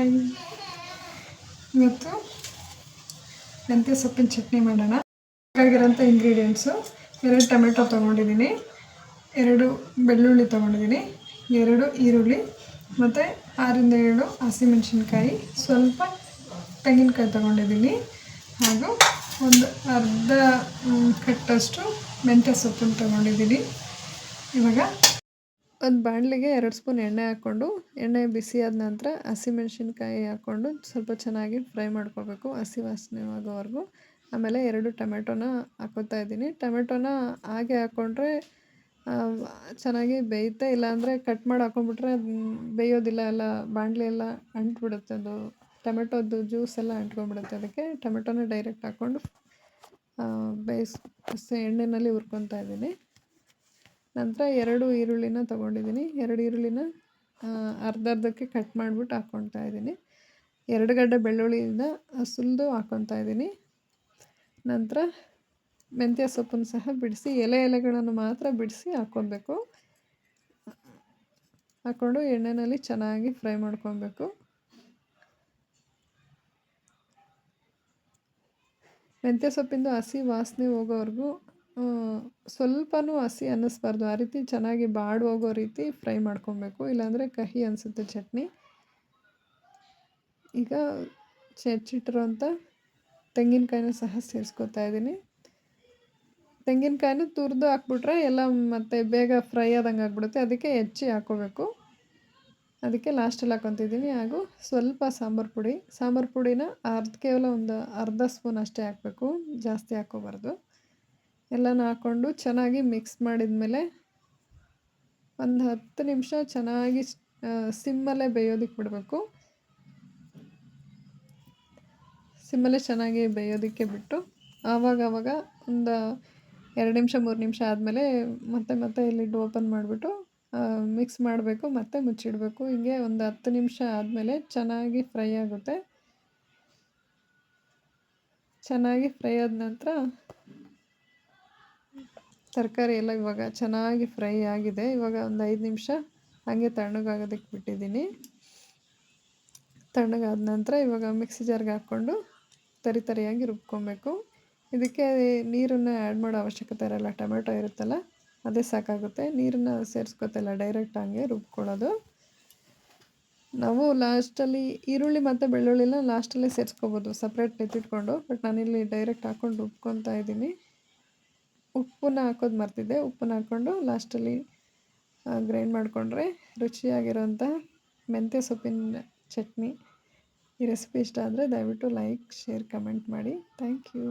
Hi, ಇವತ್ತು ಮೆಂತ್ಯ ಸೊಪ್ಪಿನ ಚಟ್ನಿ ಮಾಡೋಣ. ಬೇಕಾಗಿರೋಂಥ ಇಂಗ್ರೀಡಿಯೆಂಟ್ಸು 2 ಟೊಮೆಟೊ ತೊಗೊಂಡಿದ್ದೀನಿ, 2 ಬೆಳ್ಳುಳ್ಳಿ ತೊಗೊಂಡಿದ್ದೀನಿ, 2 ಈರುಳ್ಳಿ ಮತ್ತು 6ರಿಂದ 7 ಹಸಿಮೆಣಸಿನ್ಕಾಯಿ, ಸ್ವಲ್ಪ ತೆಂಗಿನಕಾಯಿ ತೊಗೊಂಡಿದ್ದೀನಿ, ಹಾಗೂ ಒಂದು ಅರ್ಧ ಕಟ್ಟಷ್ಟು ಮೆಂತ್ಯ ಸೊಪ್ಪನ್ನು ತೊಗೊಂಡಿದ್ದೀನಿ. ಇವಾಗ ಒಂದು ಬಾಣಲಿಗೆ 2 ಸ್ಪೂನ್ ಎಣ್ಣೆ ಹಾಕ್ಕೊಂಡು, ಎಣ್ಣೆ ಬಿಸಿ ಆದ ನಂತರ ಹಸಿಮೆಣಸಿನ್ಕಾಯಿ ಹಾಕ್ಕೊಂಡು ಸ್ವಲ್ಪ ಚೆನ್ನಾಗಿ ಫ್ರೈ ಮಾಡ್ಕೋಬೇಕು, ಹಸಿ ವಾಸನೆ ಆಗೋವರೆಗೂ. ಆಮೇಲೆ 2 ಟೊಮೆಟೊನ ಹಾಕ್ಕೋತಾ ಇದ್ದೀನಿ. ಟೊಮೆಟೊನ ಹಾಗೆ ಹಾಕ್ಕೊಂಡ್ರೆ ಚೆನ್ನಾಗಿ ಬೇಯುತ್ತೆ, ಇಲ್ಲಾಂದರೆ ಕಟ್ ಮಾಡಿ ಹಾಕ್ಕೊಂಡ್ಬಿಟ್ರೆ ಬೇಯೋದಿಲ್ಲ, ಎಲ್ಲ ಬಾಣಲಿ ಎಲ್ಲ ಅಂಟ್ಬಿಡುತ್ತೆ, ಅದು ಟೊಮೆಟೊದ್ದು ಜ್ಯೂಸ್ ಎಲ್ಲ ಅಂಟ್ಕೊಂಡ್ಬಿಡುತ್ತೆ. ಅದಕ್ಕೆ ಟೊಮೆಟೊನ ಡೈರೆಕ್ಟ್ ಹಾಕ್ಕೊಂಡು ಎಣ್ಣೆಯಲ್ಲಿ ಹುರ್ಕೊತಾ ಇದ್ದೀನಿ. ನಂತರ 2 ಈರುಳ್ಳಿನ ತೊಗೊಂಡಿದ್ದೀನಿ, 2 ಈರುಳ್ಳಿನ ಅರ್ಧಕ್ಕೆ ಕಟ್ ಮಾಡಿಬಿಟ್ಟು ಹಾಕ್ಕೊತಾ ಇದ್ದೀನಿ. 2 ಗಡ್ಡೆ ಬೆಳ್ಳುಳ್ಳಿಯಿಂದ ಸುಲಿದು ಹಾಕ್ಕೊತಾ ಇದ್ದೀನಿ. ನಂತರ ಮೆಂತ್ಯ ಸೊಪ್ಪನ್ನು ಸಹ ಬಿಡಿಸಿ, ಎಲೆಗಳನ್ನು ಮಾತ್ರ ಬಿಡಿಸಿ ಹಾಕ್ಕೊಬೇಕು. ಹಾಕ್ಕೊಂಡು ಎಣ್ಣೆಯಲ್ಲಿ ಚೆನ್ನಾಗಿ ಫ್ರೈ ಮಾಡ್ಕೊಬೇಕು. ಮೆಂತ್ಯ ಸೊಪ್ಪಿಂದು ಹಸಿ ವಾಸನೆ ಹೋಗೋವರೆಗೂ ಸ್ವಲ್ಪನೂ ಹಸಿ ಅನ್ನಿಸ್ಬಾರ್ದು, ಆ ರೀತಿ ಚೆನ್ನಾಗಿ ಬಾಡಿ ಹೋಗೋ ರೀತಿ ಫ್ರೈ ಮಾಡ್ಕೊಬೇಕು, ಇಲ್ಲಾಂದರೆ ಕಹಿ ಅನಿಸುತ್ತೆ ಚಟ್ನಿ. ಈಗ ಹೆಚ್ಚಿಟ್ಟಿರೋಂಥ ತೆಂಗಿನಕಾಯಿನೂ ಸಹ ಸೇರಿಸ್ಕೊತಾ ಇದ್ದೀನಿ. ತೆಂಗಿನಕಾಯಿನೂ ತುರಿದು ಹಾಕ್ಬಿಟ್ರೆ ಎಲ್ಲ ಮತ್ತು ಬೇಗ ಫ್ರೈ ಆದಂಗೆ ಆಗ್ಬಿಡುತ್ತೆ, ಅದಕ್ಕೆ ಹೆಚ್ಚಿ ಹಾಕ್ಕೋಬೇಕು. ಅದಕ್ಕೆ ಲಾಸ್ಟಲ್ಲಿ ಹಾಕ್ಕೊತಿದ್ದೀನಿ. ಹಾಗೂ ಸ್ವಲ್ಪ ಸಾಂಬಾರು ಪುಡಿನ ಕೇವಲ ಒಂದು ಅರ್ಧ ಸ್ಪೂನ್ ಅಷ್ಟೇ ಹಾಕಬೇಕು, ಜಾಸ್ತಿ ಹಾಕ್ಕೋಬಾರ್ದು. ಎಲ್ಲನೂ ಹಾಕ್ಕೊಂಡು ಚೆನ್ನಾಗಿ ಮಿಕ್ಸ್ ಮಾಡಿದ್ಮೇಲೆ ಒಂದು 10 ನಿಮಿಷ ಚೆನ್ನಾಗಿ ಸಿಮ್ಮಲ್ಲೇ ಬೇಯೋದಕ್ಕೆ ಬಿಡಬೇಕು. ಸಿಮ್ಮಲ್ಲೇ ಚೆನ್ನಾಗಿ ಬೇಯೋದಕ್ಕೆ ಬಿಟ್ಟು ಆವಾಗ ಒಂದು 2 ನಿಮಿಷ 3 ನಿಮಿಷ ಆದಮೇಲೆ ಮತ್ತೆ ಲಿಡ್ ಓಪನ್ ಮಾಡಿಬಿಟ್ಟು ಮಿಕ್ಸ್ ಮಾಡಬೇಕು, ಮತ್ತೆ ಮುಚ್ಚಿಡಬೇಕು. ಹೀಗೆ ಒಂದು 10 ನಿಮಿಷ ಆದಮೇಲೆ ಚೆನ್ನಾಗಿ ಫ್ರೈ ಆಗುತ್ತೆ. ಚೆನ್ನಾಗಿ ಫ್ರೈ ಆದ ನಂತರ ತರಕಾರಿ ಎಲ್ಲ ಇವಾಗ ಚೆನ್ನಾಗಿ ಫ್ರೈ ಆಗಿದೆ. ಇವಾಗ ಒಂದು 5 ನಿಮಿಷ ಹಾಗೆ ತಣ್ಣಗಾಗೋದಕ್ಕೆ ಬಿಟ್ಟಿದ್ದೀನಿ. ತಣ್ಣಗಾದ ನಂತರ ಇವಾಗ ಮಿಕ್ಸಿ ಜಾರ್ಗೆ ಹಾಕ್ಕೊಂಡು ತರಿಯಾಗಿ ರುಬ್ಕೊಬೇಕು. ಇದಕ್ಕೆ ನೀರನ್ನು ಆ್ಯಡ್ ಮಾಡೋ ಅವಶ್ಯಕತೆ ಇರೋಲ್ಲ, ಟೊಮೆಟೊ ಇರುತ್ತಲ್ಲ ಅದೇ ಸಾಕಾಗುತ್ತೆ. ನೀರನ್ನು ಸೇರಿಸ್ಕೊತಿಲ್ಲ, ಡೈರೆಕ್ಟ್ ಹಂಗೆ ರುಬ್ಕೊಳ್ಳೋದು. ನಾವು ಲಾಸ್ಟಲ್ಲಿ ಈರುಳ್ಳಿ ಮತ್ತು ಬೆಳ್ಳುಳ್ಳಿನ ಲಾಸ್ಟಲ್ಲಿ ಸೇರಿಸ್ಕೋಬೋದು ಸಪ್ರೇಟ್ ಎತ್ತಿಟ್ಕೊಂಡು, ಬಟ್ ನಾನಿಲ್ಲಿ ಡೈರೆಕ್ಟ್ ಹಾಕ್ಕೊಂಡು ರುಬ್ಕೊತಾ ಇದ್ದೀನಿ. ಉಪ್ಪನ್ನ ಹಾಕೋದು ಮರ್ತಿದ್ದೆ, ಉಪ್ಪನ್ನ ಹಾಕ್ಕೊಂಡು ಲಾಸ್ಟಲ್ಲಿ ಗ್ರೈಂಡ್ ಮಾಡಿಕೊಂಡ್ರೆ ರುಚಿಯಾಗಿರೋಂಥ ಮೆಂತ್ಯ ಸೊಪ್ಪಿನ ಚಟ್ನಿ. ಈ ರೆಸಿಪಿ ಇಷ್ಟ ಆದರೆ ದಯವಿಟ್ಟು ಲೈಕ್, ಶೇರ್, ಕಮೆಂಟ್ ಮಾಡಿ. Thank you.